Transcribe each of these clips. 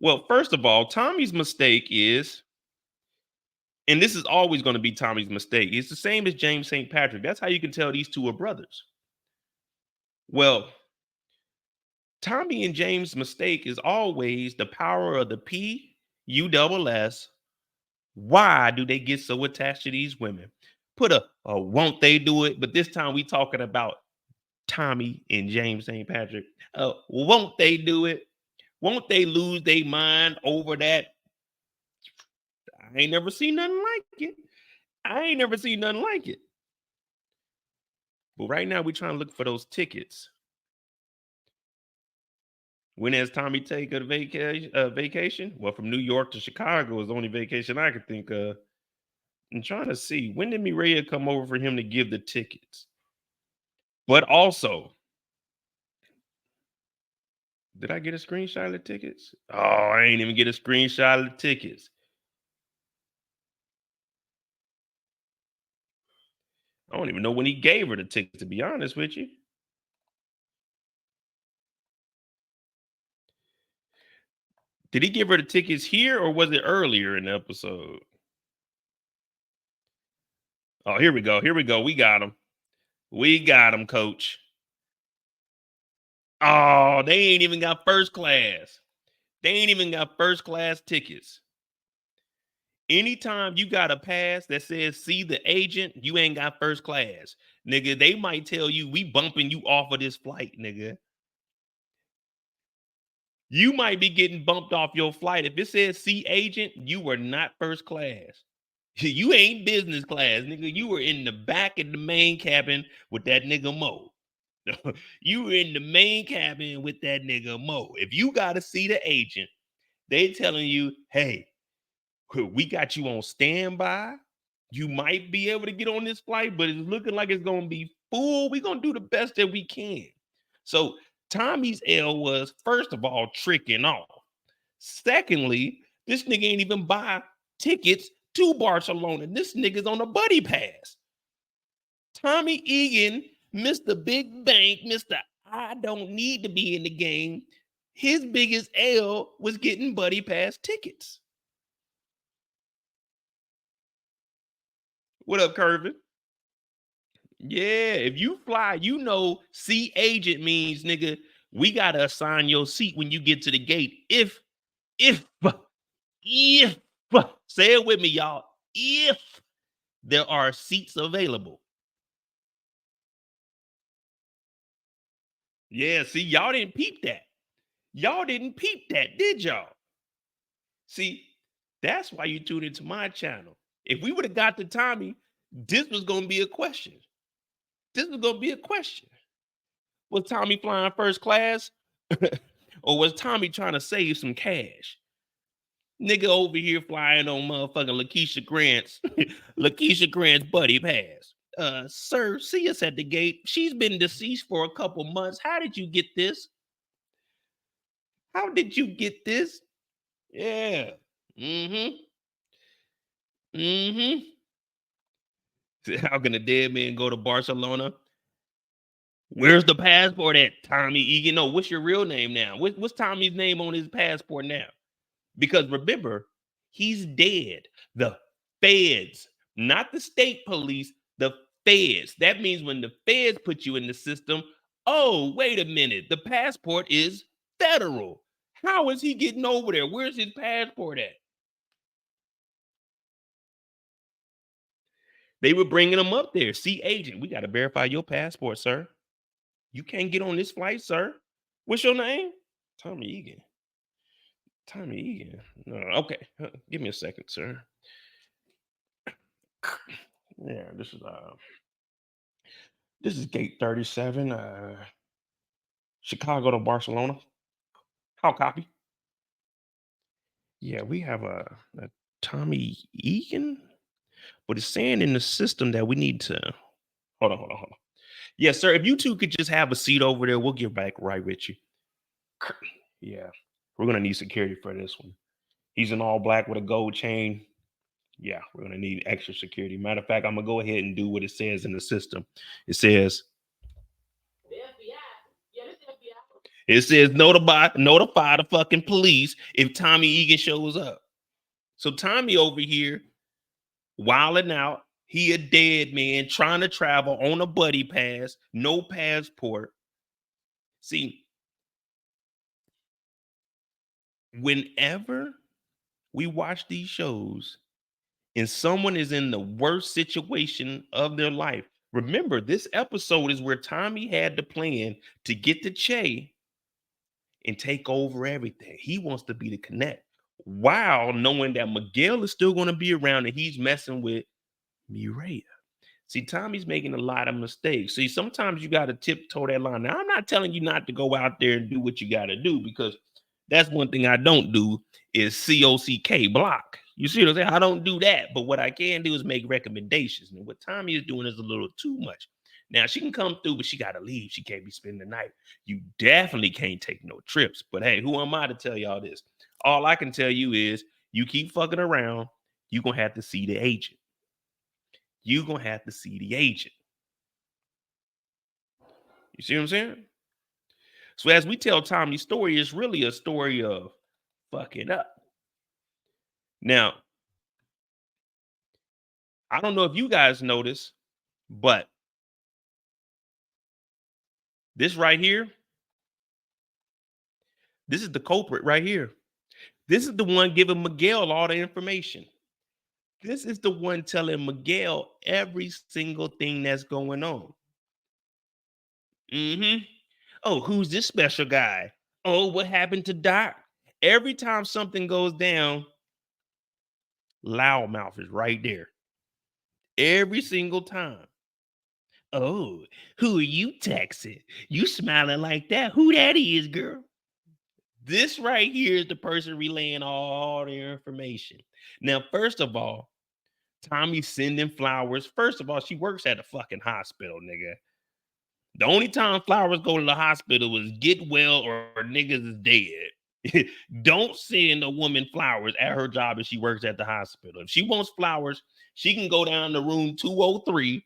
Well, first of all, Tommy's mistake is, and this is always going to be Tommy's mistake. It's the same as James St. Patrick. That's how you can tell these two are brothers. Well, Tommy and James' mistake is always the power of the P-U-double-S. Why do they get so attached to these women? Put a won't they do it? But this time we talking about Tommy and James St. Patrick. Won't they do it? Won't they lose their mind over that? I ain't never seen nothing like it. I ain't never seen nothing like it. But right now we're trying to look for those tickets. When has Tommy take a vacation? Well, from New York to Chicago is the only vacation I could think of. I'm trying to see, when did Miriam come over for him to give the tickets? But also, did I get a screenshot of the tickets? Oh, I ain't even get a screenshot of the tickets. I don't even know when he gave her the tickets, to be honest with you. Did he give her the tickets here or was it earlier in the episode? Oh, here we go. Here we go. We got him. We got him, coach. Oh, they ain't even got first class. They ain't even got first class tickets. Anytime you got a pass that says see the agent, you ain't got first class. Nigga, they might tell you we bumping you off of this flight, nigga. You might be getting bumped off your flight. If it says see agent, you were not first class. You ain't business class, nigga. You were in the back of the main cabin with that nigga Mo. You were in the main cabin with that nigga Mo. If you got to see the agent, they telling you, hey, we got you on standby. You might be able to get on this flight, but it's looking like it's going to be full. We're going to do the best that we can. So Tommy's L was, first of all, tricking off. Secondly, this nigga ain't even buy tickets to Barcelona. This nigga's on a buddy pass. Tommy Egan, Mr. Big Bank, Mr. I don't need to be in the game. His biggest L was getting buddy pass tickets. What up, Curvin? Yeah, if you fly, you know, see agent means, nigga, we gotta assign your seat when you get to the gate. If, say it with me, y'all. If there are seats available. Yeah, see, y'all didn't peep that. Y'all didn't peep that, did y'all? See, that's why you tuned into my channel. If we would have got to Tommy, this was gonna be a question. This was gonna be a question. Was Tommy flying first class? Or was Tommy trying to save some cash? Nigga over here flying on motherfucking Lakeisha Grant's Lakeisha Grant's buddy pass. Sir, see us at the gate. She's been deceased for a couple months. How did you get this? How did you get this? Yeah. Mm-hmm. Mm-hmm. How can a dead man go to Barcelona? Where's the passport at, Tommy Egan? No, what's your real name now? What's Tommy's name on his passport now? Because remember, he's dead. The feds, not the state police, the feds. That means when the feds put you in the system, oh, wait a minute, the passport is federal. How is he getting over there? Where's his passport at? They were bringing him up there. See, agent, we got to verify your passport, sir. You can't get on this flight, sir. What's your name? Tommy Egan. Tommy Egan. No, okay. Give me a second, sir. Yeah, this is gate 37, Chicago to Barcelona. How copy? Yeah, we have a Tommy Egan, but it's saying in the system that we need to hold on. Yes, sir. If you two could just have a seat over there, we'll get back right with you. Yeah, we're gonna need security for this one. He's in all black with a gold chain. Yeah, we're gonna need extra security. Matter of fact, I'm gonna go ahead and do what it says in the system. It says It says notify the fucking police if Tommy Egan shows up. So Tommy over here wilding out. He a dead man trying to travel on a buddy pass, no passport. See, whenever we watch these shows and someone is in the worst situation of their life, remember this episode is where Tommy had the plan to get to Che and take over everything. He wants to be the connect while knowing that Miguel is still going to be around and he's messing with Mireya. See, Tommy's making a lot of mistakes. See, sometimes you got to tiptoe that line. Now, I'm not telling you not to go out there and do what you got to do, because that's one thing I don't do is COCK block. You see what I'm saying? I don't do that. But what I can do is make recommendations. And what Tommy is doing is a little too much. Now, she can come through, but she got to leave. She can't be spending the night. You definitely can't take no trips. But hey, who am I to tell y'all this? All I can tell you is you keep fucking around, you're going to have to see the agent. You're going to have to see the agent. You see what I'm saying? So as we tell Tommy's story, it's really a story of fucking up. Now, I don't know if you guys notice, but this right here, this is the culprit right here. This is the one giving Miguel all the information. This is the one telling Miguel every single thing that's going on. Oh, who's this special guy? Oh, what happened to Doc? Every time something goes down, Loudmouth is right there. Every single time. Oh, who are you texting? You smiling like that? Who that is, girl? This right here is the person relaying all the information. Now, first of all, Tommy's sending flowers. First of all, she works at a fucking hospital, nigga. The only time flowers go to the hospital is get well or niggas is dead. Don't send a woman flowers at her job if she works at the hospital. If she wants flowers, she can go down to room 203,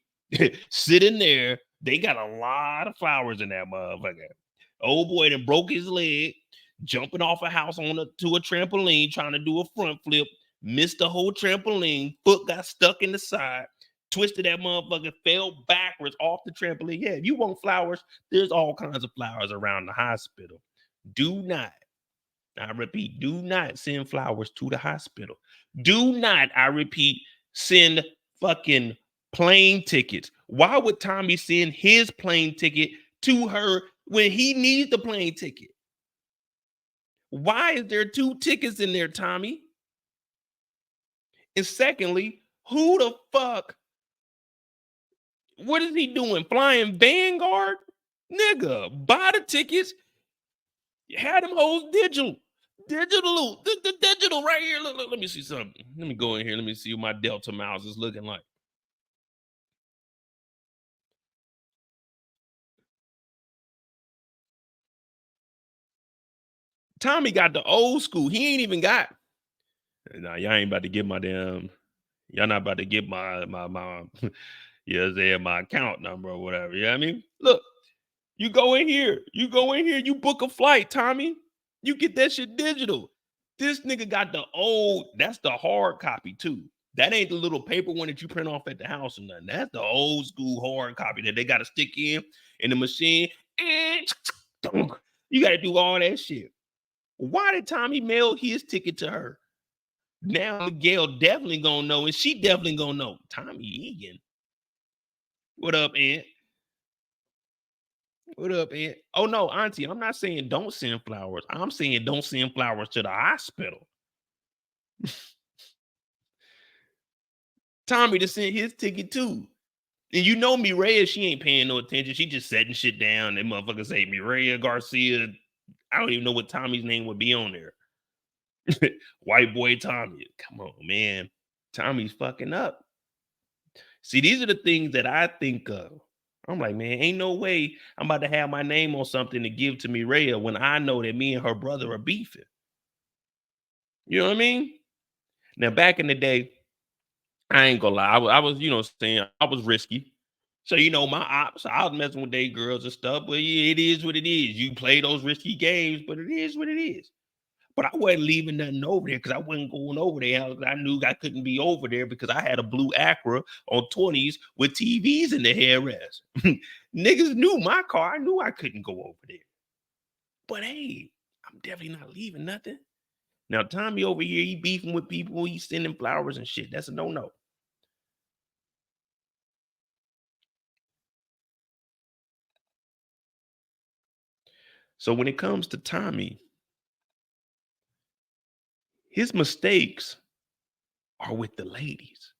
sit in there. They got a lot of flowers in that motherfucker. Old boy that broke his leg, jumping off a house to a trampoline, trying to do a front flip, missed the whole trampoline, foot got stuck in the side, twisted that motherfucker, fell backwards off the trampoline. Yeah, if you want flowers, there's all kinds of flowers around the hospital. Do not, I repeat, do not send flowers to the hospital. Do not, I repeat, send fucking plane tickets. Why would Tommy send his plane ticket to her when he needs the plane ticket? Why is there 2 tickets in there, Tommy? And secondly, who the fuck? What is he doing? Flying Vanguard? Nigga, buy the tickets. Had them hoes digital. The digital right here. Look, let me see something. Let me go in here. Let me see what my Delta Miles is looking like. Tommy got the old school. He ain't even got. Nah, y'all ain't about to get my damn. Y'all not about to get my my account number or whatever. You know what I mean? Look, you go in here. You book a flight, Tommy. You get that shit digital. This nigga got the old, that's the hard copy too. That ain't the little paper one that you print off at the house or nothing. That's the old school hard copy that they got to stick in the machine. And you got to do all that shit. Why did Tommy mail his ticket to her? Now Miguel definitely gonna know, and she definitely gonna know. Tommy Egan. What up, Aunt? What up, Aunt? Oh no, Auntie, I'm not saying don't send flowers. I'm saying don't send flowers to the hospital. Tommy to send his ticket too. And you know Mireya, she ain't paying no attention. She just setting shit down. That motherfucker say Mireya Garcia. I don't even know what Tommy's name would be on there. White boy Tommy. Come on, man. Tommy's fucking up. See, these are the things that I think of. I'm like, man, ain't no way I'm about to have my name on something to give to Mireya when I know that me and her brother are beefing. You know what I mean? Now, back in the day, I ain't gonna lie. I was, saying I was risky. So, my ops, I was messing with they girls and stuff, but yeah, it is what it is. You play those risky games, but it is what it is. But I wasn't leaving nothing over there because I wasn't going over there. I knew I couldn't be over there because I had a blue Acura on 20s with TVs in the headrest. Niggas knew my car. I knew I couldn't go over there. But hey, I'm definitely not leaving nothing. Now, Tommy over here, he beefing with people. He's sending flowers and shit. That's a no-no. So when it comes to Tommy, his mistakes are with the ladies.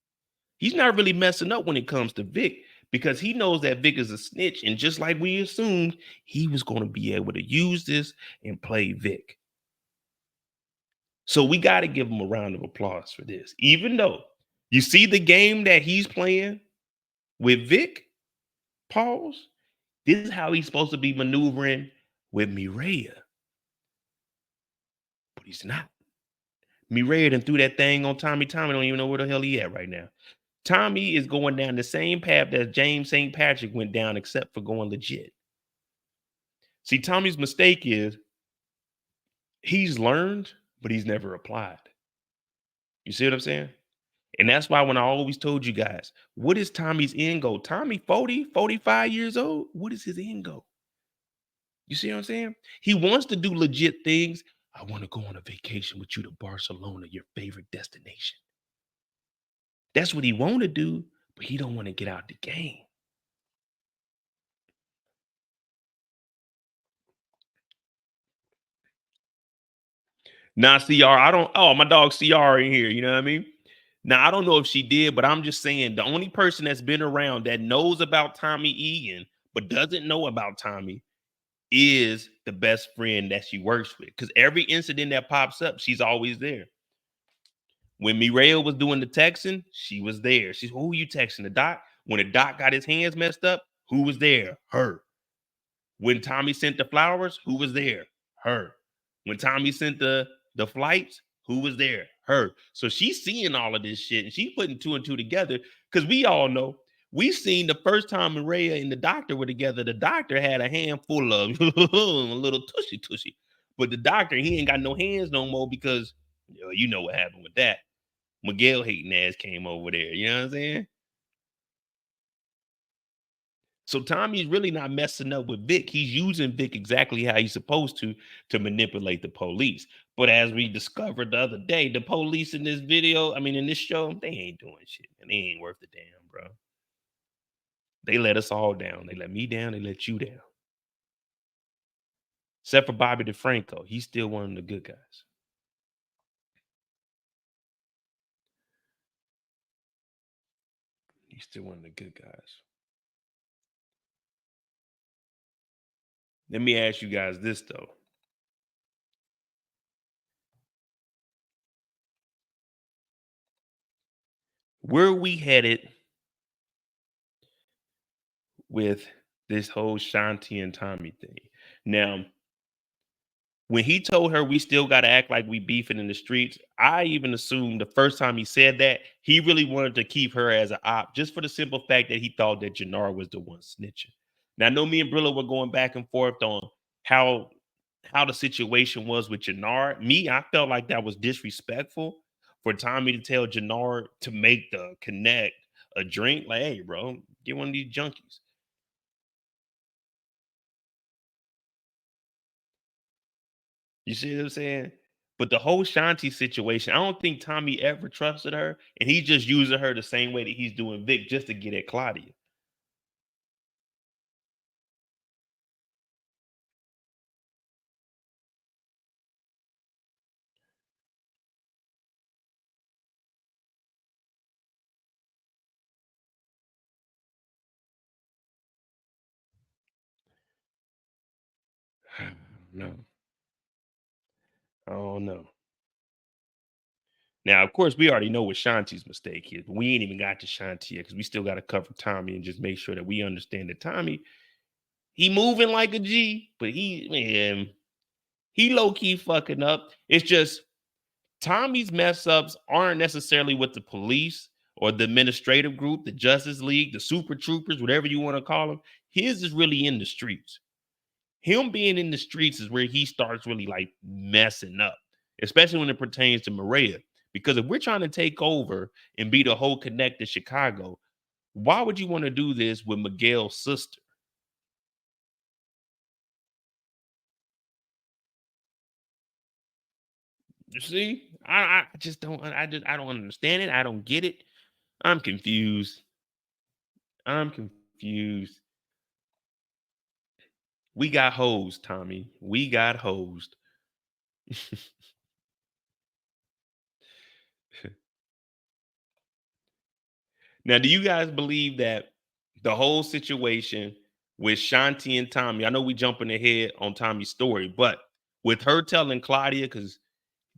He's not really messing up when it comes to Vic because he knows that Vic is a snitch. And just like we assumed, he was going to be able to use this and play Vic. So we got to give him a round of applause for this. Even though you see the game that he's playing with Vic, pause, this is how he's supposed to be maneuvering with Mireya. But he's not. Mireya done threw that thing on Tommy. Tommy don't even know where the hell he at right now. Tommy is going down the same path that James St. Patrick went down, except for going legit. See, Tommy's mistake is he's learned, but he's never applied. You see what I'm saying? And that's why when I always told you guys, what is Tommy's end goal? Tommy, 40, 45 years old. What is his end goal? You see what I'm saying? He wants to do legit things. I want to go on a vacation with you to Barcelona, your favorite destination. That's what he want to do, but he don't want to get out the game. Now, CR, I don't. Oh, my dog CR in here. You know what I mean? Now, I don't know if she did, but I'm just saying the only person that's been around that knows about Tommy Egan but doesn't know about Tommy is the best friend that she works with. Because every incident that pops up, she's always there. When Mireya was doing the texting, she was there. She's, who are you texting? The doc? When the doc got his hands messed up, who was there? Her. When Tommy sent the flowers, who was there? Her. When Tommy sent the flights, who was there? Her. So she's seeing all of this shit and she's putting two and two together because we all know we seen the first time Mireya and the doctor were together. The doctor had a handful of a little tushy. But the doctor, he ain't got no hands no more because you know what happened with that. Miguel hating ass came over there. You know what I'm saying? So Tommy's really not messing up with Vic. He's using Vic exactly how he's supposed to manipulate the police. But as we discovered the other day, the police in this video, I mean, in this show, they ain't doing shit. And they ain't worth a damn, bro. They let us all down. They let me down. They let you down. Except for Bobby DeFranco. He's still one of the good guys. He's still one of the good guys. Let me ask you guys this, though. Where are we headed with this whole Shanti and Tommy thing? Now, when he told her we still got to act like we beefing in the streets, I even assumed the first time he said that he really wanted to keep her as an op, just for the simple fact that he thought that Jenard was the one snitching. Now, I know me and Brillo were going back and forth on how the situation was with Jenard. Me, I felt like that was disrespectful for Tommy to tell Jenard to make the connect a drink. Like, hey, bro, get one of these junkies. You see what I'm saying? But the whole Shanti situation, I don't think Tommy ever trusted her, and he's just using her the same way that he's doing Vic just to get at Claudia. No, I don't know. Now, of course, we already know what Shanti's mistake is, but we ain't even got to Shanti yet because we still got to cover Tommy and just make sure that we understand that Tommy, he moving like a G, but he low key fucking up. It's just Tommy's mess ups aren't necessarily with the police or the administrative group, the Justice League, the Super Troopers, whatever you want to call them. His is really in the streets. Him being in the streets is where he starts really like messing up, especially when it pertains to Maria. Because if we're trying to take over and be the whole connected Chicago, why would you want to do this with Miguel's sister? You see, I just don't. I don't understand it. I don't get it. I'm confused. I'm confused. We got hosed, Tommy. We got hosed. Now, do you guys believe that the whole situation with Shanti and Tommy? I know we jumping ahead on Tommy's story, but with her telling Claudia, because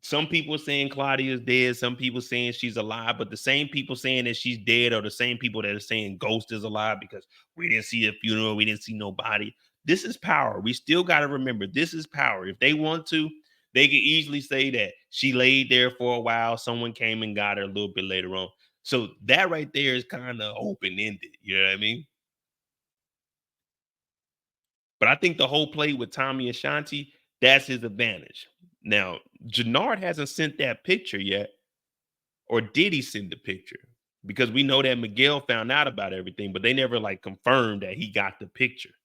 some people saying Claudia is dead, some people saying she's alive, but the same people saying that she's dead are the same people that are saying Ghost is alive because we didn't see a funeral, we didn't see nobody. This is power. We still got to remember this is power. If they want to, they could easily say that she laid there for a while, someone came and got her a little bit later on. So that right there is kind of open ended. You know what I mean? But I think the whole play with Tommy and Shanti, that's his advantage. Now, Jenard hasn't sent that picture yet, or did he send the picture? Because we know that Miguel found out about everything, but they never like confirmed that he got the picture.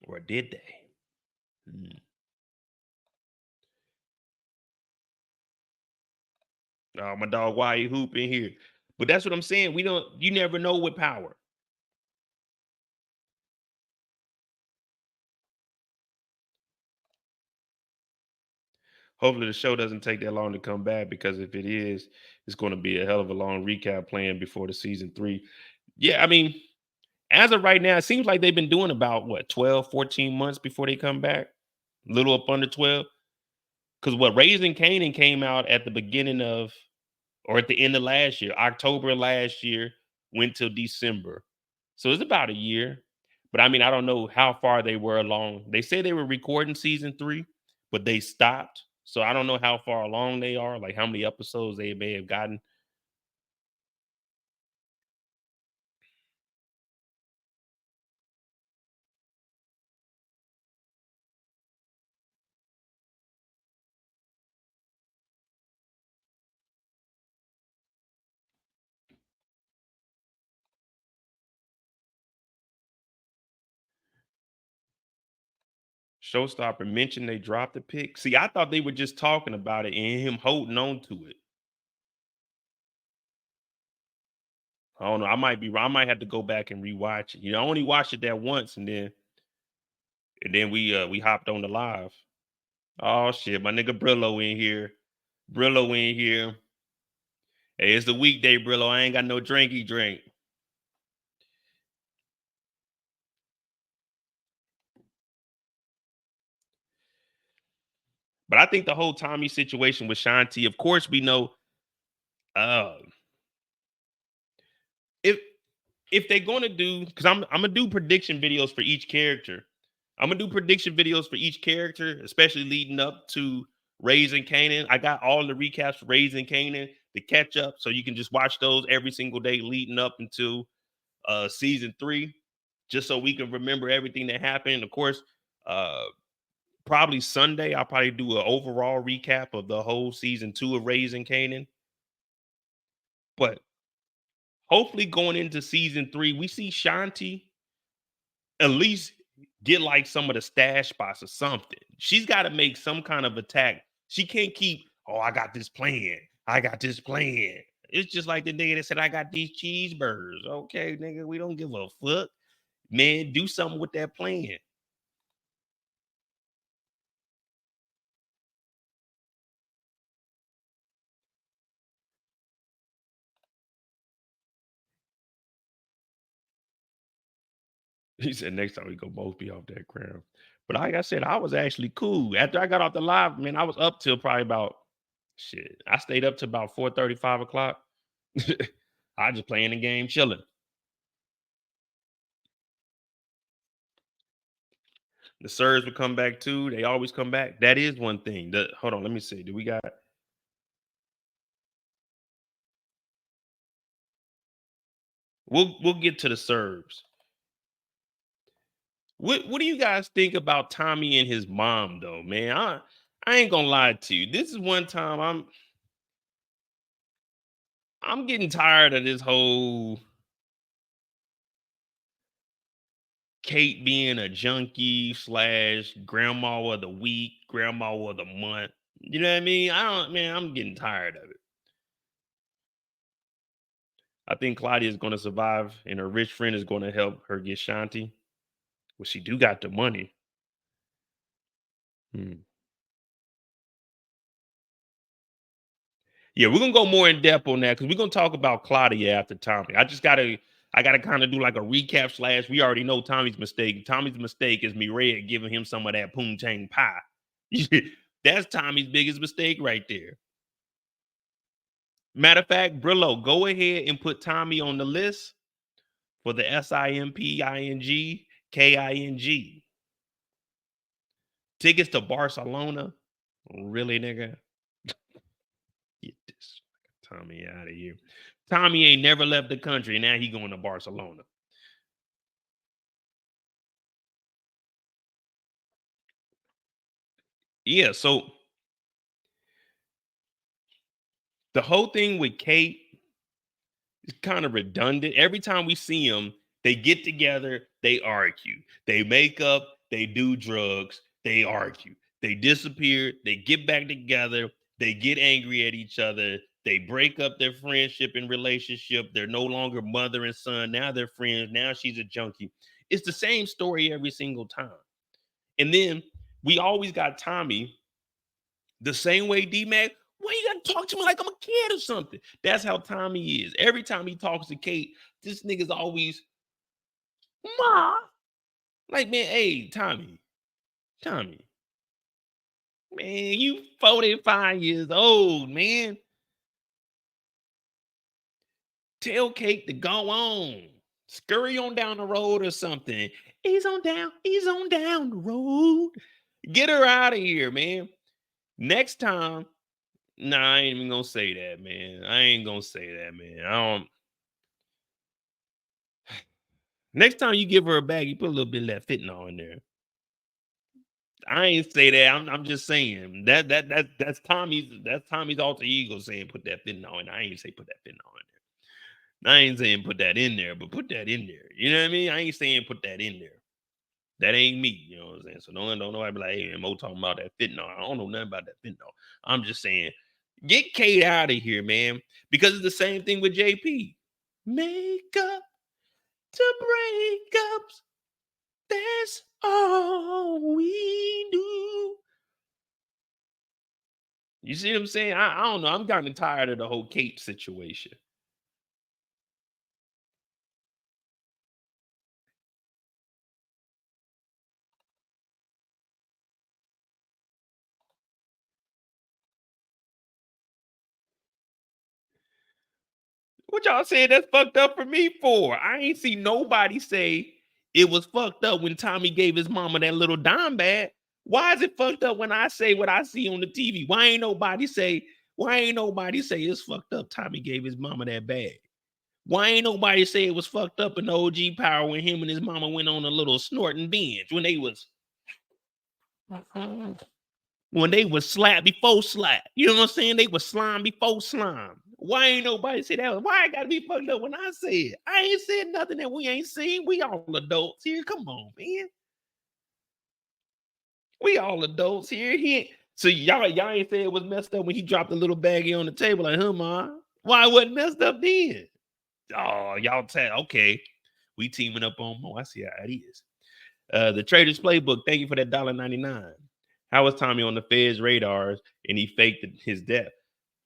Or did they? Hmm. Oh, my dog, why you hooping here? But that's what I'm saying. We don't, you never know with power. Hopefully the show doesn't take that long to come back because if it is, it's going to be a hell of a long recap plan before the season 3. Yeah, I mean, as of right now, it seems like they've been doing about what 12, 14 months before they come back. A little up under 12. Because what Raising Canaan came out at the beginning of or at the end of last year, October last year, went till December. So it's about a year. But I mean, I don't know how far they were along. They say they were recording season 3, but they stopped. So I don't know how far along they are, like how many episodes they may have gotten. Showstopper mentioned they dropped the pick. See, I thought they were just talking about it and him holding on to it. I don't know. I might be wrong. I might have to go back and rewatch it. You know, I only watched it that once, and then we hopped on the live. Oh shit, my nigga Brillo in here. Brillo in here. Hey, it's a weekday, Brillo. I ain't got no drinky drink. But I think the whole Tommy situation with Shanti, of course, we know uh if if they're gonna do because I'm gonna do prediction videos for each character. I'm gonna do prediction videos for each character, especially leading up to Raising Canaan. I got all the recaps for Raising Canaan to catch up, so you can just watch those every single day leading up into season 3, just so we can remember everything that happened. Of course, uh probably Sunday, I'll probably do an overall recap of the whole season 2 of Raising Canaan. But hopefully going into season 3, we see Shanti at least get like some of the stash spots or something. She's got to make some kind of attack. She can't keep, oh, I got this plan. I got this plan. It's just like the nigga that said, I got these cheeseburgers. Okay, nigga, we don't give a fuck. Man, do something with that plan. He said, next time we go both be off that ground. But like I said, I was actually cool. After I got off the live, man, I was up till probably about shit. I stayed up to about 4:30, 5 o'clock. I just playing the game, chilling. The Sirs would come back too. They always come back. That is one thing. Hold on, let me see. Do we got We'll get to the serves. What do you guys think about Tommy and his mom though, man? I ain't gonna lie to you. This is one time I'm getting tired of this whole Kate being a junkie slash grandma of the week, grandma of the month. You know what I mean? I'm getting tired of it. I think Claudia is going to survive, and her rich friend is going to help her get Shanti. Well, she do got the money. Hmm. Yeah, we're gonna go more in depth on that because we're gonna talk about Claudia after Tommy. I gotta kind of do like a recap slash. We already know Tommy's mistake. Tommy's mistake is Mireille giving him some of that poontang pie. That's Tommy's biggest mistake right there. Matter of fact, Brillo, go ahead and put Tommy on the list for the SIMPINGKING. Tickets to Barcelona. Really, nigga? Get this Tommy out of here. Tommy ain't never left the country. Now he going to Barcelona. Yeah, so the whole thing with Kate is kind of redundant. Every time we see them, they get together, they argue. They make up, they do drugs, they argue. They disappear, they get back together, they get angry at each other, they break up their friendship and relationship. They're no longer mother and son. Now they're friends. Now she's a junkie. It's the same story every single time. And then we always got Tommy the same way D-Mac. Why you gotta talk to me like I'm a kid or something? That's how Tommy is. Every time he talks to Kate, this nigga's always, Ma. Like, man, hey, Tommy, man, you 45 years old, man. Tell Kate to go on. Scurry on down the road or something. He's on down the road. Get her out of here, man. Next time, nah, I ain't even gonna say that, man. I ain't gonna say that, man. I don't. Next time you give her a bag, you put a little bit of that fentanyl in there. I ain't say that. I'm just saying that's Tommy's alter ego saying put that fentanyl in. I ain't say put that fentanyl in there. I ain't saying put that in there, but put that in there. You know what I mean? I ain't saying put that in there. That ain't me. You know what I'm saying? So don't nobody be like, hey, Mo talking about that fentanyl. I don't know nothing about that fentanyl. I'm just saying, get Kate out of here, man. Because it's the same thing with JP. Make up to breakups. That's all we do. You see what I'm saying? I don't know. I'm kind of tired of the whole Kate situation. What y'all saying that's fucked up for me for? I ain't see nobody say it was fucked up when Tommy gave his mama that little dime bag. Why is it fucked up when I say what I see on the TV? Why ain't nobody say it's fucked up Tommy gave his mama that bag? Why ain't nobody say it was fucked up in the OG power when him and his mama went on a little snorting binge when they was slap before slap? You know what I'm saying? They was slime before slime. Why ain't nobody say that? Why I gotta be fucked up when I say it? I ain't said nothing that we ain't seen. We all adults here. Come on, man. We all adults here. So y'all ain't say it was messed up when he dropped the little baggie on the table like, huh, ma? Why it wasn't messed up then? Oh, y'all tell okay. We teaming up on Mo. I see how it is. The Trader's Playbook. Thank you for that $1.99. How was Tommy on the Fed's radars and he faked his death?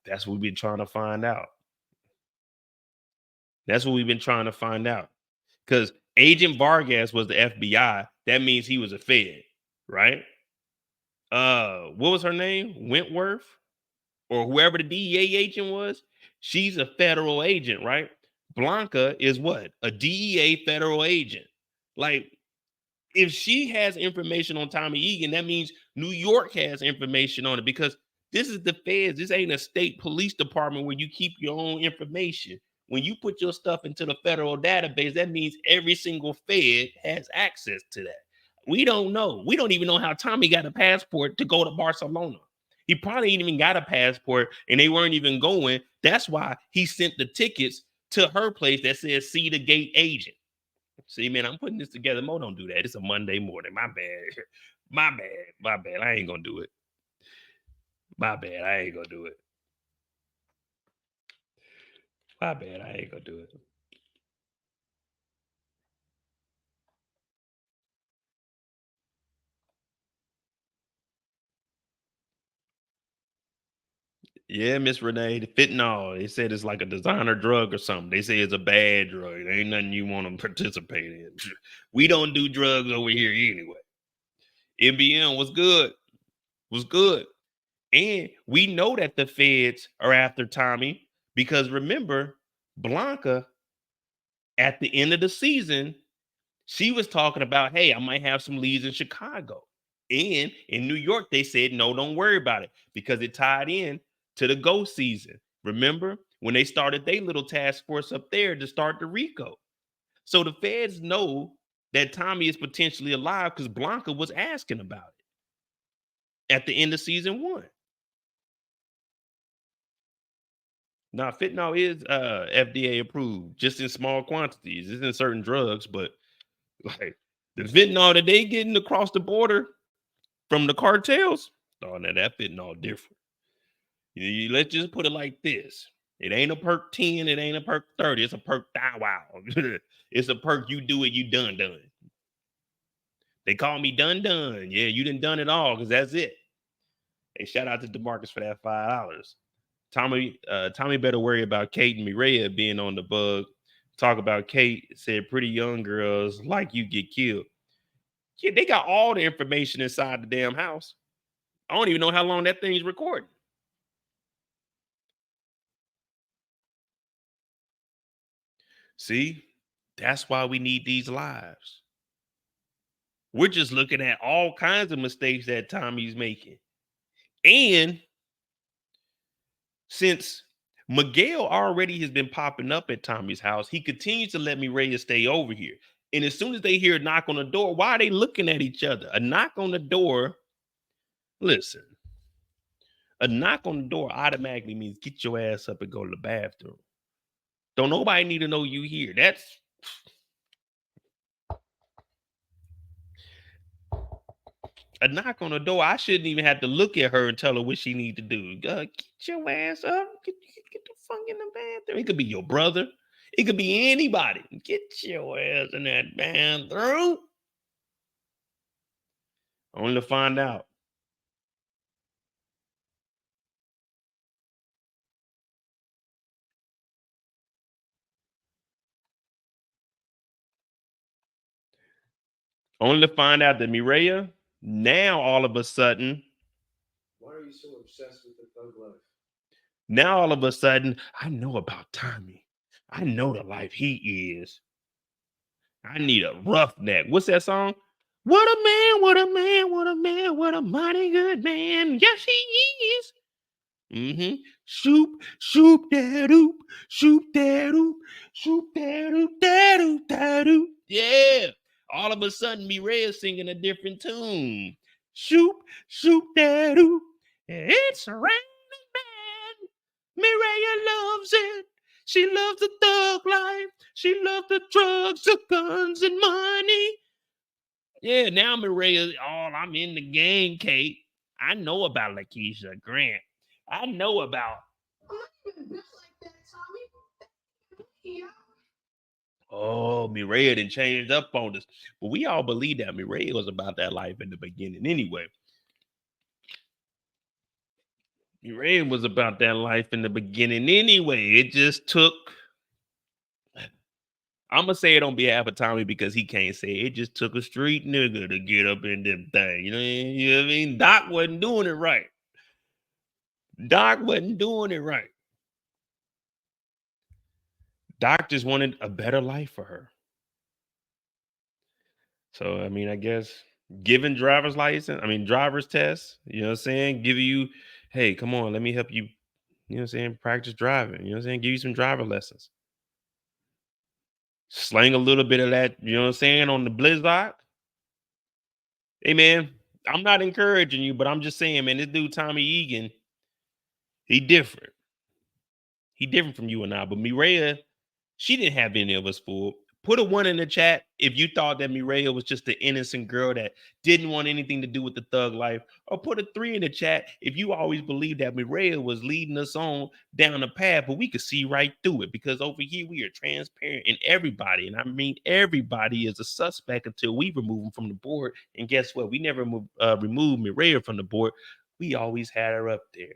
That's what we've been trying to find out. That's what we've been trying to find out. Because Agent Vargas was the FBI. That means he was a Fed, right? What was her name? Wentworth? Or whoever the DEA agent was? She's a federal agent, right? Blanca is what? A DEA federal agent. Like, if she has information on Tommy Egan, that means New York has information on it because this is the feds. This ain't a state police department where you keep your own information. When you put your stuff into the federal database, that means every single Fed has access to that. We don't know. We don't even know how Tommy got a passport to go to Barcelona. He probably ain't even got a passport and they weren't even going. That's why he sent the tickets to her place that says see the gate agent. See, man, I'm putting this together. Mo, don't do that. It's a Monday morning. My bad. My bad. My bad. I ain't gonna do it. My bad. I ain't gonna do it. My bad. I ain't gonna do it. Yeah, Miss Renee, the fentanyl. They said it's like a designer drug or something. They say it's a bad drug. It ain't nothing you want to participate in. We don't do drugs over here anyway. NBM was good. Was good. And we know that the feds are after Tommy because remember, Blanca at the end of the season, she was talking about, hey, I might have some leads in Chicago. And in New York, they said, no, don't worry about it because it tied in to the ghost season. Remember when they started their little task force up there to start the Rico? So the feds know that Tommy is potentially alive because Blanca was asking about it at the end of season one. Now, fentanyl is FDA approved, just in small quantities. It's in certain drugs, but like the fentanyl that they getting across the border from the cartels, oh, now that fentanyl different. Let's just put it like this. It ain't a perk 10, it ain't a perk 30, it's a perk wow. It's a perk you do it, you done. They call me done. Yeah, you done it all because that's it. Hey, shout out to DeMarcus for that $5. Tommy better worry about Kate and Mireya being on the bug. Talk about Kate, said pretty young girls like you get killed. Yeah, they got all the information inside the damn house. I don't even know how long that thing's recording. See, that's why we need these lives. We're just looking at all kinds of mistakes that Tommy's making. And since Miguel already has been popping up at Tommy's house, he continues to let Mireya stay over here. And as soon as they hear a knock on the door, why are they looking at each other? A knock on the door, listen, a knock on the door automatically means get your ass up and go to the bathroom. Don't nobody need to know you here. That's a knock on the door. I shouldn't even have to look at her and tell her what she need to do. Get your ass up. Get the fuck in the bathroom. It could be your brother. It could be anybody. Get your ass in that bathroom. Only to find out. Only to find out that Mireya, now all of a sudden. Why are you so obsessed with the thug life? Now all of a sudden, I know about Tommy. I know the life he is. I need a roughneck. What's that song? What a man, what a man, what a man, what a mighty good man. Yes, he is. Mm-hmm. Shoop, shoop, da doop, shoop, da doop, shoop, da doop, da doop, da doop. Yeah. All of a sudden, Mireya singing a different tune. Shoop, shoop, da doop. It's raining man. Mireya loves it. She loves the thug life. She loves the drugs, the guns, and money. Yeah, now Mireya, I'm in the game, Kate. I know about Lakeisha Grant. I know about. I'm not even built like that, Tommy. Yeah. Oh, Mireya done changed up on us. But we all believe that Mireya was about that life in the beginning anyway. Mireya was about that life in the beginning anyway. It just took. I'm gonna say it on behalf of Tommy because he can't say it. It just took a street nigga to get up in them thing. You know what I mean? Doc wasn't doing it right. Doc wasn't doing it right. Doc just wanted a better life for her. So I mean, I guess giving driver's test, you know what I'm saying? Give you, hey, come on, let me help you, you know what I'm saying, practice driving, you know what I'm saying? Give you some driver lessons. Slang a little bit of that, you know what I'm saying, on the Blizzard. Hey man, I'm not encouraging you, but I'm just saying, man, this dude Tommy Egan, he different. He different from you and I. But Mireya, she didn't have any of us fooled. Put a 1 in the chat if you thought that Mireya was just an innocent girl that didn't want anything to do with the thug life. Or put a 3 in the chat if you always believed that Mireya was leading us on down the path, but we could see right through it because over here we are transparent and everybody, and I mean everybody, is a suspect until we remove them from the board. And guess what? We never removed Mireya from the board. We always had her up there.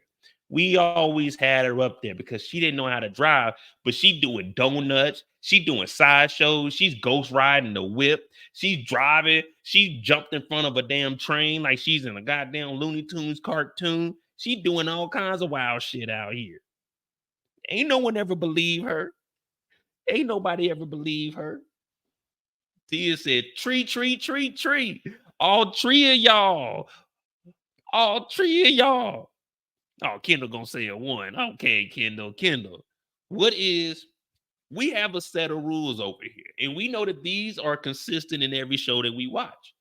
We always had her up there because she didn't know how to drive, but she doing donuts. She doing sideshows. She's ghost riding the whip. She's driving. She jumped in front of a damn train like she's in a goddamn Looney Tunes cartoon. She doing all kinds of wild shit out here. Ain't no one ever believe her. Ain't nobody ever believe her. Tia said, tree, tree, tree, tree. All 3 of y'all. All 3 of y'all. Oh, Kendall gonna say a 1. Okay, Kendall. What is, we have a set of rules over here, and we know that these are consistent in every show that we watch.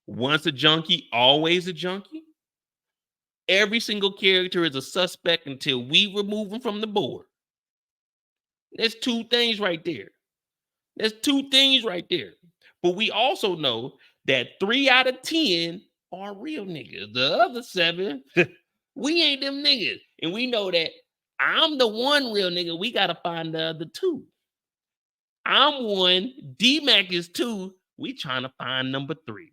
Once a junkie, always a junkie. Every single character is a suspect until we remove them from the board. There's 2 things right there. There's 2 things right there. But we also know that 3 out of 10 are real niggas. The other 7, we ain't them niggas. And we know that I'm the 1 real nigga. We got to find the other 2. I'm 1. D-Mac is 2. We trying to find number 3.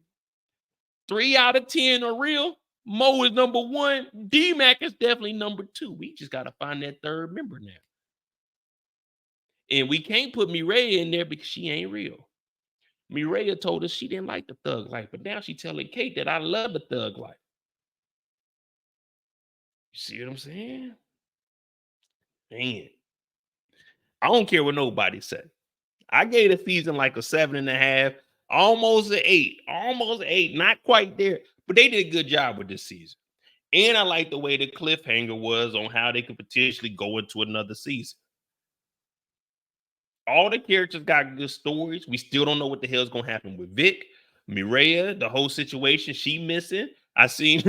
3 out of 10 are real. Mo is number 1. D-Mac is definitely number 2. We just got to find that 3rd member now. And we can't put Mireya in there because she ain't real. Mireya told us she didn't like the thug life, but now she's telling Kate that I love the thug life. You see what I'm saying? Man, I don't care what nobody said. I gave the season like a 7.5, almost an 8, not quite there, but they did a good job with this season. And I like the way the cliffhanger was on how they could potentially go into another season. All the characters got good stories. We still don't know what the hell's gonna happen with Vic, Mireya, the whole situation. She missing. I seen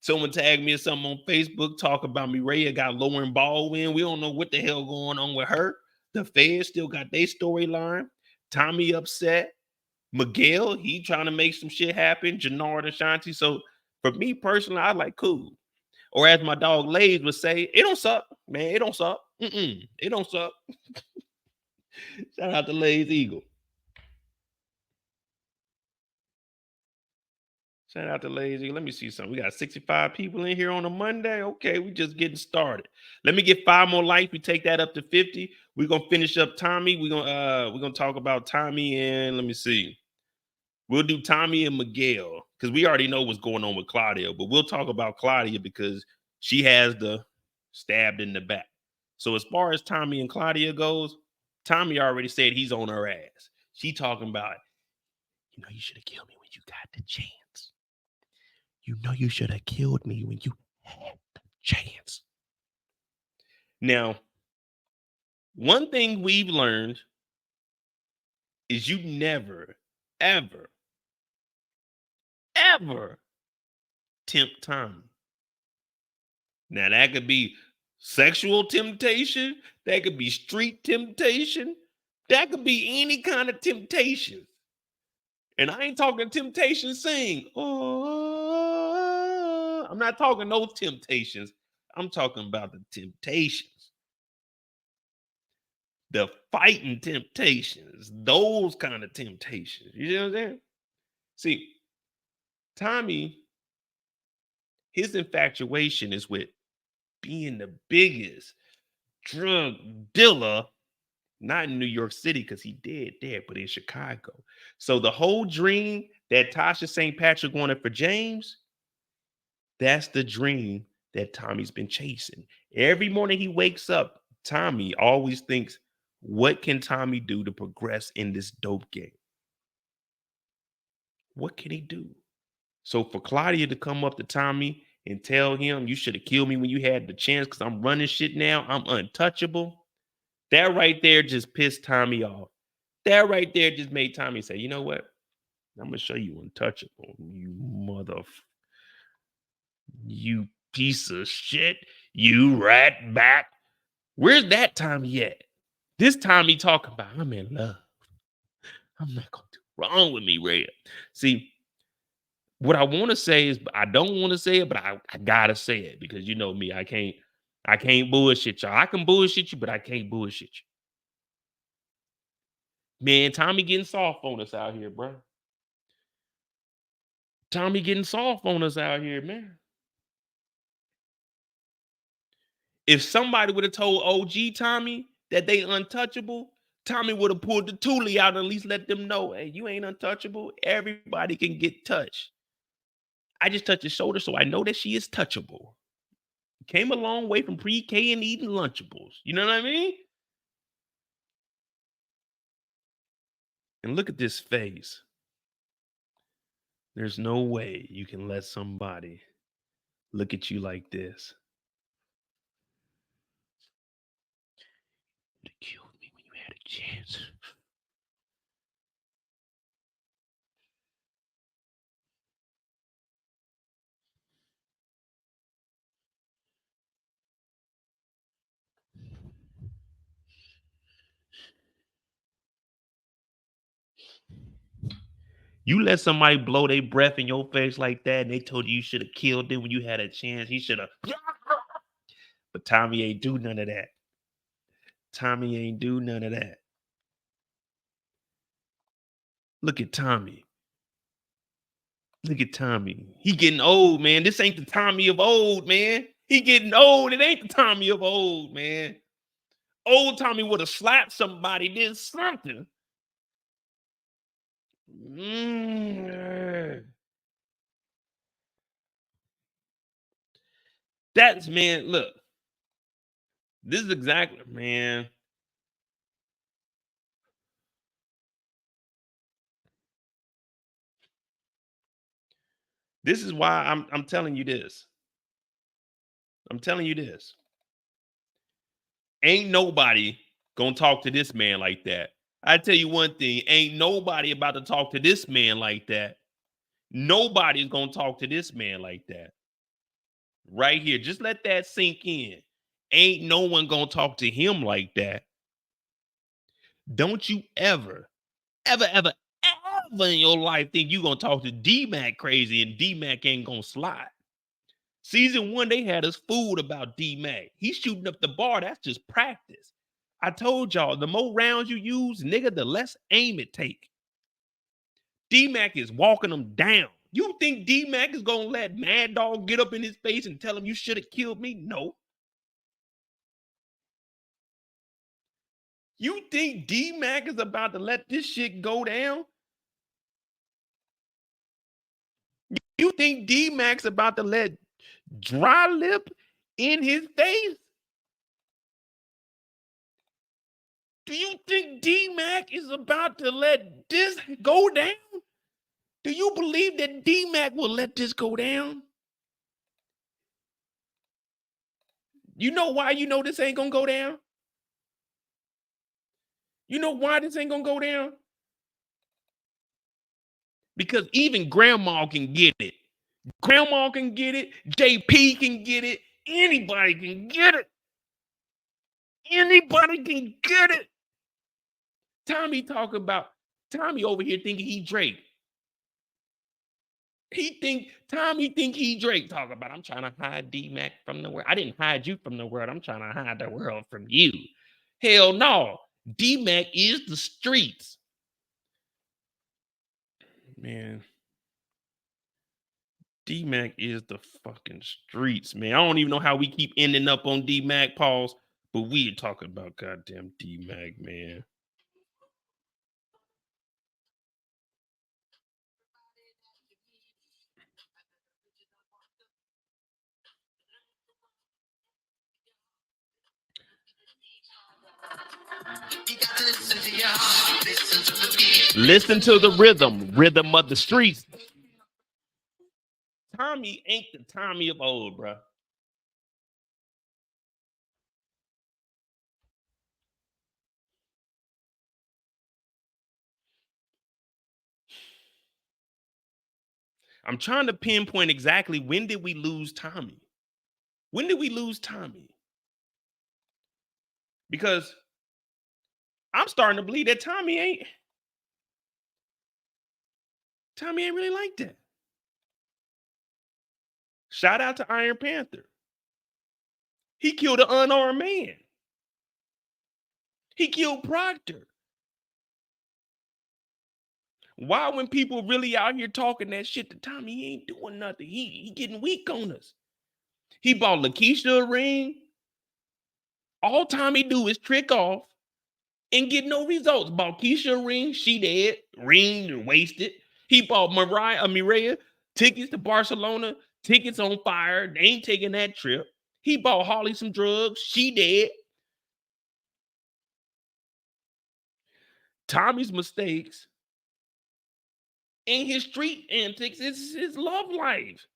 someone tag me or something on Facebook talk about Mireya got Lauren Baldwin. We don't know what the hell going on with her. The feds still got their storyline. Tommy upset. Miguel, he trying to make some shit happen. Jenard and Shanti. So for me personally, I like cool. Or as my dog Lays would say, it don't suck, man. It don't suck. It don't suck. Shout out to Lays Eagle. Shout out to Lazy. Let me see something. We got 65 people in here on a Monday. Okay, we just getting started. Let me get 5 more likes. We take that up to 50. We're gonna finish up Tommy. We're gonna talk about Tommy and let me see. We'll do Tommy and Miguel because we already know what's going on with Claudia, but we'll talk about Claudia because she has the stabbed in the back. So as far as Tommy and Claudia goes, Tommy already said he's on her ass. She talking about, you know, you should have killed me when you got the chance. You know you should have killed me when you had the chance. Now, one thing we've learned is you never, ever, ever tempt Tommy. Now, that could be sexual temptation. That could be street temptation. That could be any kind of temptation. And I ain't talking temptation sing. Oh, I'm not talking those temptations. I'm talking about the temptations. The fighting temptations. Those kind of temptations. You know what I'm saying? See, Tommy, his infatuation is with being the biggest drug dealer, not in New York City because he did there, but in Chicago. So the whole dream that Tasha St. Patrick wanted for James, that's the dream that Tommy's been chasing. Every morning he wakes up, Tommy always thinks, what can Tommy do to progress in this dope game? What can he do? So for Claudia to come up to Tommy and tell him, you should have killed me when you had the chance because I'm running shit now, I'm untouchable. That right there just pissed Tommy off. That right there just made Tommy say, you know what? I'm going to show you untouchable, you piece of shit, you rat back. Where's that Tommy at? This Tommy talking about, I'm in love. I'm not going to do wrong with me, Red. See, what I want to say is, I don't want to say it, but I gotta say it because you know me, I can't bullshit y'all. I can bullshit you, but I can't bullshit you. Man, Tommy getting soft on us out here, bro. Tommy getting soft on us out here, man. If somebody would have told OG Tommy that they untouchable, Tommy would have pulled the toolie out and at least let them know, hey, you ain't untouchable. Everybody can get touched. I just touched his shoulder, so I know that she is touchable. Came a long way from pre-K and eating Lunchables. You know what I mean? And look at this face. There's no way you can let somebody look at you like this. You killed me when you had a chance. You let somebody blow their breath in your face like that, and they told you should have killed them when you had a chance. He should have. But Tommy ain't do none of that. Tommy ain't do none of that. Look at Tommy. Look at Tommy. He getting old, man. This ain't the Tommy of old, man. He getting old. It ain't the Tommy of old, man. Old Tommy would have slapped somebody, did something. That's, man, look. This is exactly, man. This is why I'm telling you this. I'm telling you this. Ain't nobody gonna talk to this man like that. I tell you one thing, ain't nobody about to talk to this man like that. Nobody's gonna talk to this man like that. Right here. Just let that sink in. Ain't no one gonna talk to him like that. Don't you ever in your life think you gonna talk to D-Mac crazy and D-Mac ain't gonna slide. Season 1, they had us fooled about D-Mac. He's shooting up the bar. That's just practice. I told y'all, the more rounds you use, nigga, the less aim it take. D-Mac is walking them down. You think D-Mac is gonna let Mad Dog get up in his face and tell him you should have killed me? No. You think D-Mac is about to let this shit go down? You think D-Mac's about to let Dry Lip in his face? Do you think D-Mac is about to let this go down? Do you believe that D-Mac will let this go down? You know why you know this ain't gonna go down? You know why this ain't gonna go down? Because even grandma can get it. Grandma can get it. JP can get it. Anybody can get it. Anybody can get it. Tommy over here thinking he Drake. Tommy think he Drake. Talk about, I'm trying to hide D-Mac from the world. I didn't hide you from the world. I'm trying to hide the world from you. Hell no. D-Mac is the streets. Man. D-Mac is the fucking streets, man. I don't even know how we keep ending up on D-Mac, pause, but we are talking about goddamn D-Mac, man. Listen to the rhythm of the streets. Tommy ain't the Tommy of old, bro. I'm trying to pinpoint exactly when did we lose Tommy? When did we lose Tommy? Because I'm starting to believe that Tommy ain't really like that. Shout out to Iron Panther. He killed an unarmed man. He killed Proctor. Why, when people really out here talking that shit to Tommy, he ain't doing nothing. He getting weak on us. He bought Lakeisha a ring. All Tommy do is trick off and get no results. Bought Keisha a ring, she dead. Ring and wasted. He bought Mireya tickets to Barcelona, tickets on fire. They ain't taking that trip. He bought Holly some drugs, she dead. Tommy's mistakes and his street antics is his love life.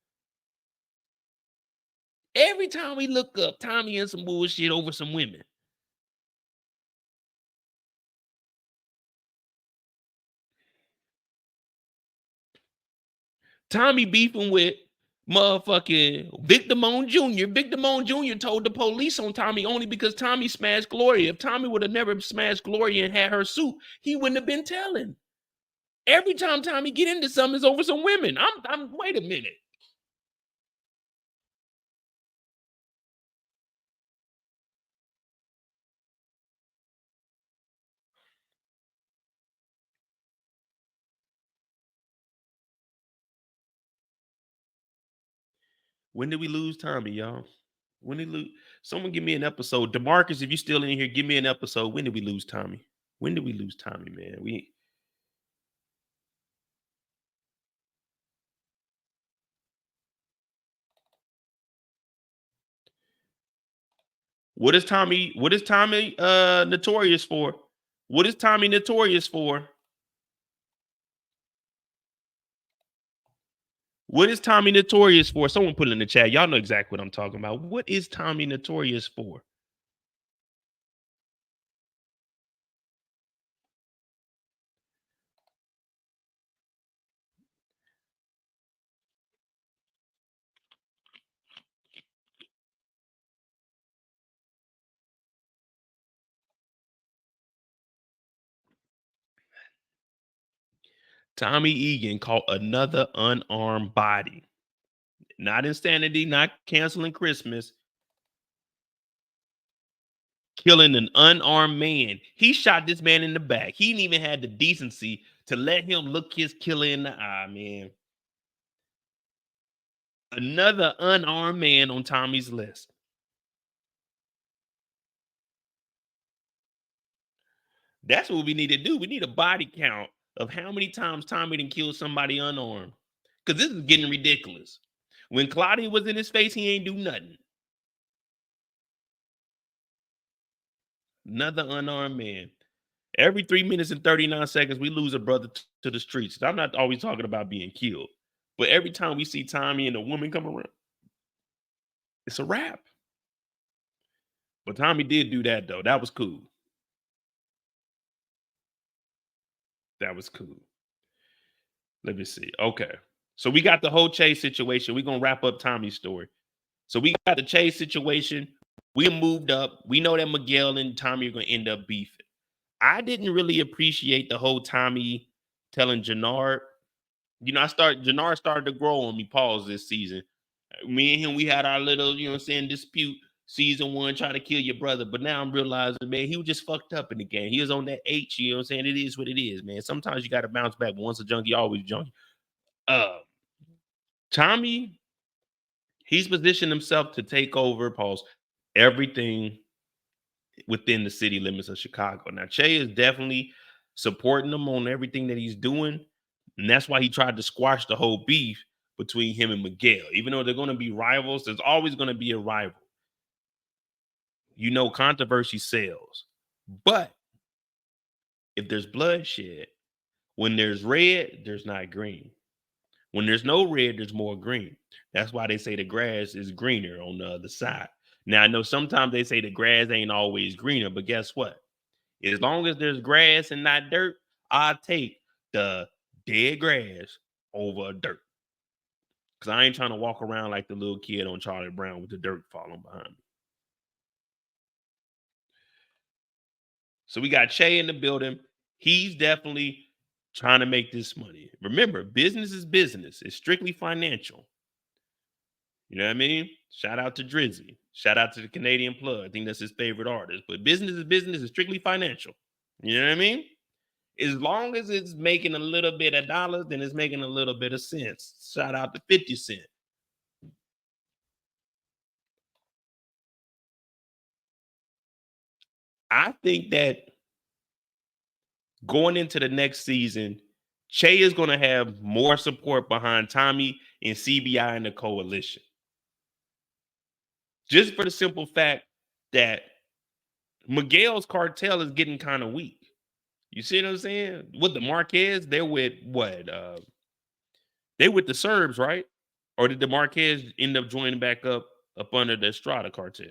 Every time we look up, Tommy in some bullshit over some women. Tommy beefing with motherfucking Victor Moan Jr. Victor Moan Jr. told the police on Tommy only because Tommy smashed Gloria. If Tommy would have never smashed Gloria and had her suit, he wouldn't have been telling. Every time Tommy get into something, it's over some women. I'm wait a minute. When did we lose Tommy, y'all? When did we lose? Someone give me an episode. DeMarcus, if you're still in here, give me an episode. When did we lose Tommy? When did we lose Tommy, man? What is Tommy notorious for? What is Tommy notorious for? What is Tommy notorious for? Someone put it in the chat. Y'all know exactly what I'm talking about. What is Tommy notorious for? Tommy Egan caught another unarmed body. Not insanity, not canceling Christmas. Killing an unarmed man. He shot this man in the back. He didn't even have the decency to let him look his killer in the eye, man. Another unarmed man on Tommy's list. That's what we need to do. We need a body count of how many times Tommy done killed somebody unarmed. Because this is getting ridiculous. When Claudia was in his face, he ain't do nothing. Another unarmed man. Every 3 minutes and 39 seconds, we lose a brother to the streets. I'm not always talking about being killed. But every time we see Tommy and a woman come around, it's a wrap. But Tommy did do that, though. That was cool. That was cool. Let me see. Okay. So we got the whole Chase situation. We're going to wrap up Tommy's story. So we got the Chase situation. We moved up. We know that Miguel and Tommy are going to end up beefing. I didn't really appreciate the whole Tommy telling Jenard. You know, Jenard started to grow on me, pause this season. Me and him, we had our little, you know what I'm saying, dispute. Season 1, trying to kill your brother. But now I'm realizing, man, he was just fucked up in the game. He was on that H, you know what I'm saying? It is what it is, man. Sometimes you got to bounce back. But once a junkie, always junkie. Tommy, he's positioned himself to take over, pause, everything within the city limits of Chicago. Now, Che is definitely supporting him on everything that he's doing. And that's why he tried to squash the whole beef between him and Miguel. Even though they're going to be rivals, there's always going to be a rival. You know, controversy sells. But if there's bloodshed, when there's red, there's not green. When there's no red, there's more green. That's why they say the grass is greener on the other side. Now, I know sometimes they say the grass ain't always greener, but guess what? As long as there's grass and not dirt, I'll take the dead grass over dirt. Because I ain't trying to walk around like the little kid on Charlie Brown with the dirt falling behind me. So we got Che in the building. He's definitely trying to make this money. Remember, business is business. It's strictly financial. You know what I mean? Shout out to Drizzy. Shout out to the Canadian Plug. I think that's his favorite artist. But business is business. It's strictly financial. You know what I mean? As long as it's making a little bit of dollars, then it's making a little bit of sense. Shout out to 50 Cent. I think that going into the next season, Che is going to have more support behind Tommy and CBI in the coalition. Just for the simple fact that Miguel's cartel is getting kind of weak. You see what I'm saying? With the Marquez, they're with what? They with the Serbs, right? Or did the Marquez end up joining back up under the Estrada cartel?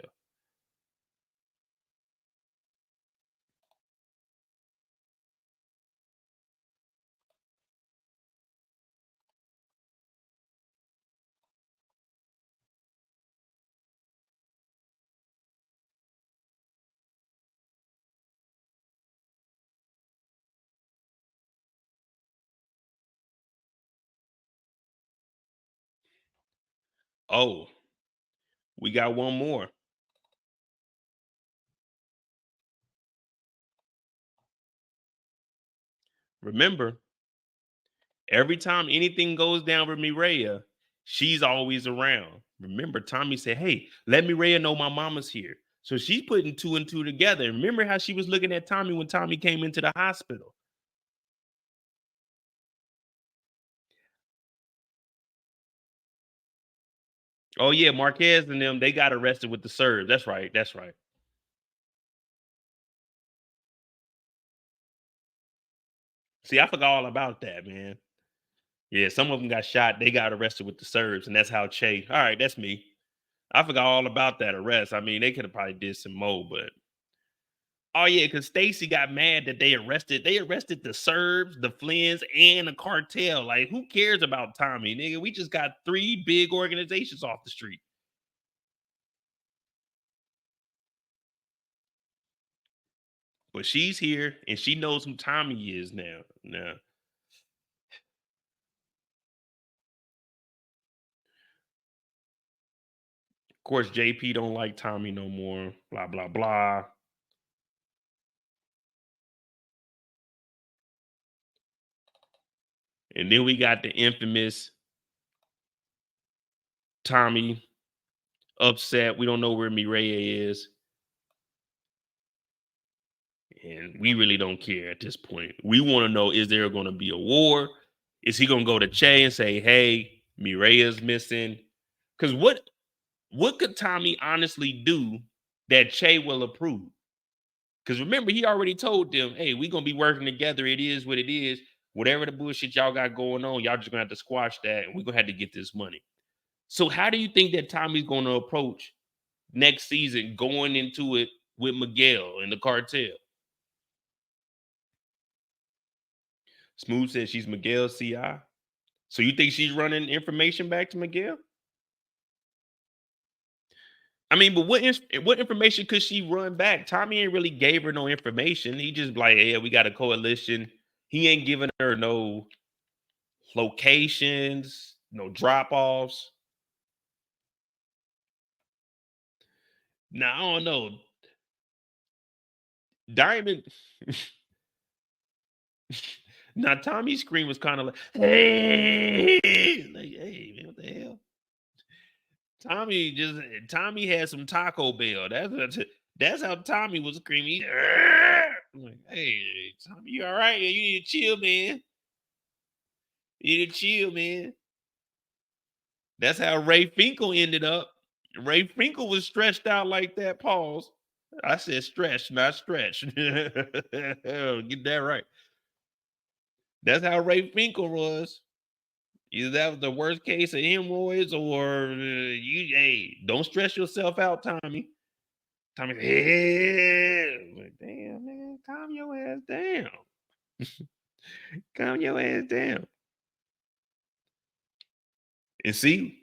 Oh, we got one more. Remember, every time anything goes down with Mireya, she's always around. Remember, Tommy said, "Hey, let Mireya know my mama's here." So she's putting two and two together. Remember how she was looking at Tommy when Tommy came into the hospital? Oh yeah, Marquez and them, they got arrested with the Serbs. That's right. That's right. See, I forgot all about that, man. Yeah, some of them got shot. They got arrested with the Serbs, and that's how Che. All right, that's me. I forgot all about that arrest. I mean, they could have probably did some more, but oh yeah, because Stacy got mad that they arrested the Serbs, the Flynns, and the cartel. Like, who cares about Tommy, nigga? We just got three big organizations off the street. But she's here and she knows who Tommy is now. Now, of course, JP don't like Tommy no more. Blah blah blah. And then we got the infamous Tommy upset. We don't know where Mireya is. And we really don't care at this point. We want to know, is there going to be a war? Is he going to go to Che and say, hey, Mireya's missing? Because what could Tommy honestly do that Che will approve? Because remember, he already told them, hey, we're going to be working together. It is what it is. Whatever the bullshit y'all got going on, y'all just going to have to squash that. And we're going to have to get this money. So how do you think that Tommy's going to approach next season going into it with Miguel and the cartel? Smooth says she's Miguel's CI. So you think she's running information back to Miguel? I mean, but what information could she run back? Tommy ain't really gave her no information. He just like, yeah, we got a coalition. He ain't giving her no locations, no drop offs. Now I don't know. Diamond. Now Tommy's scream was kind of like, hey, like, hey, man, what the hell? Tommy had some Taco Bell. That's how Tommy was screaming. I'm like, hey, Tommy, you all right? You need to chill, man. You need to chill, man. That's how Ray Finkel ended up. Ray Finkel was stretched out like that. Pause. I said stretch, not stretch. Get that right. That's how Ray Finkel was. Either that was the worst case of hemorrhoids, or hey, don't stress yourself out, Tommy. Tommy, hey, like, damn, man, calm your ass down. Calm your ass down. And see,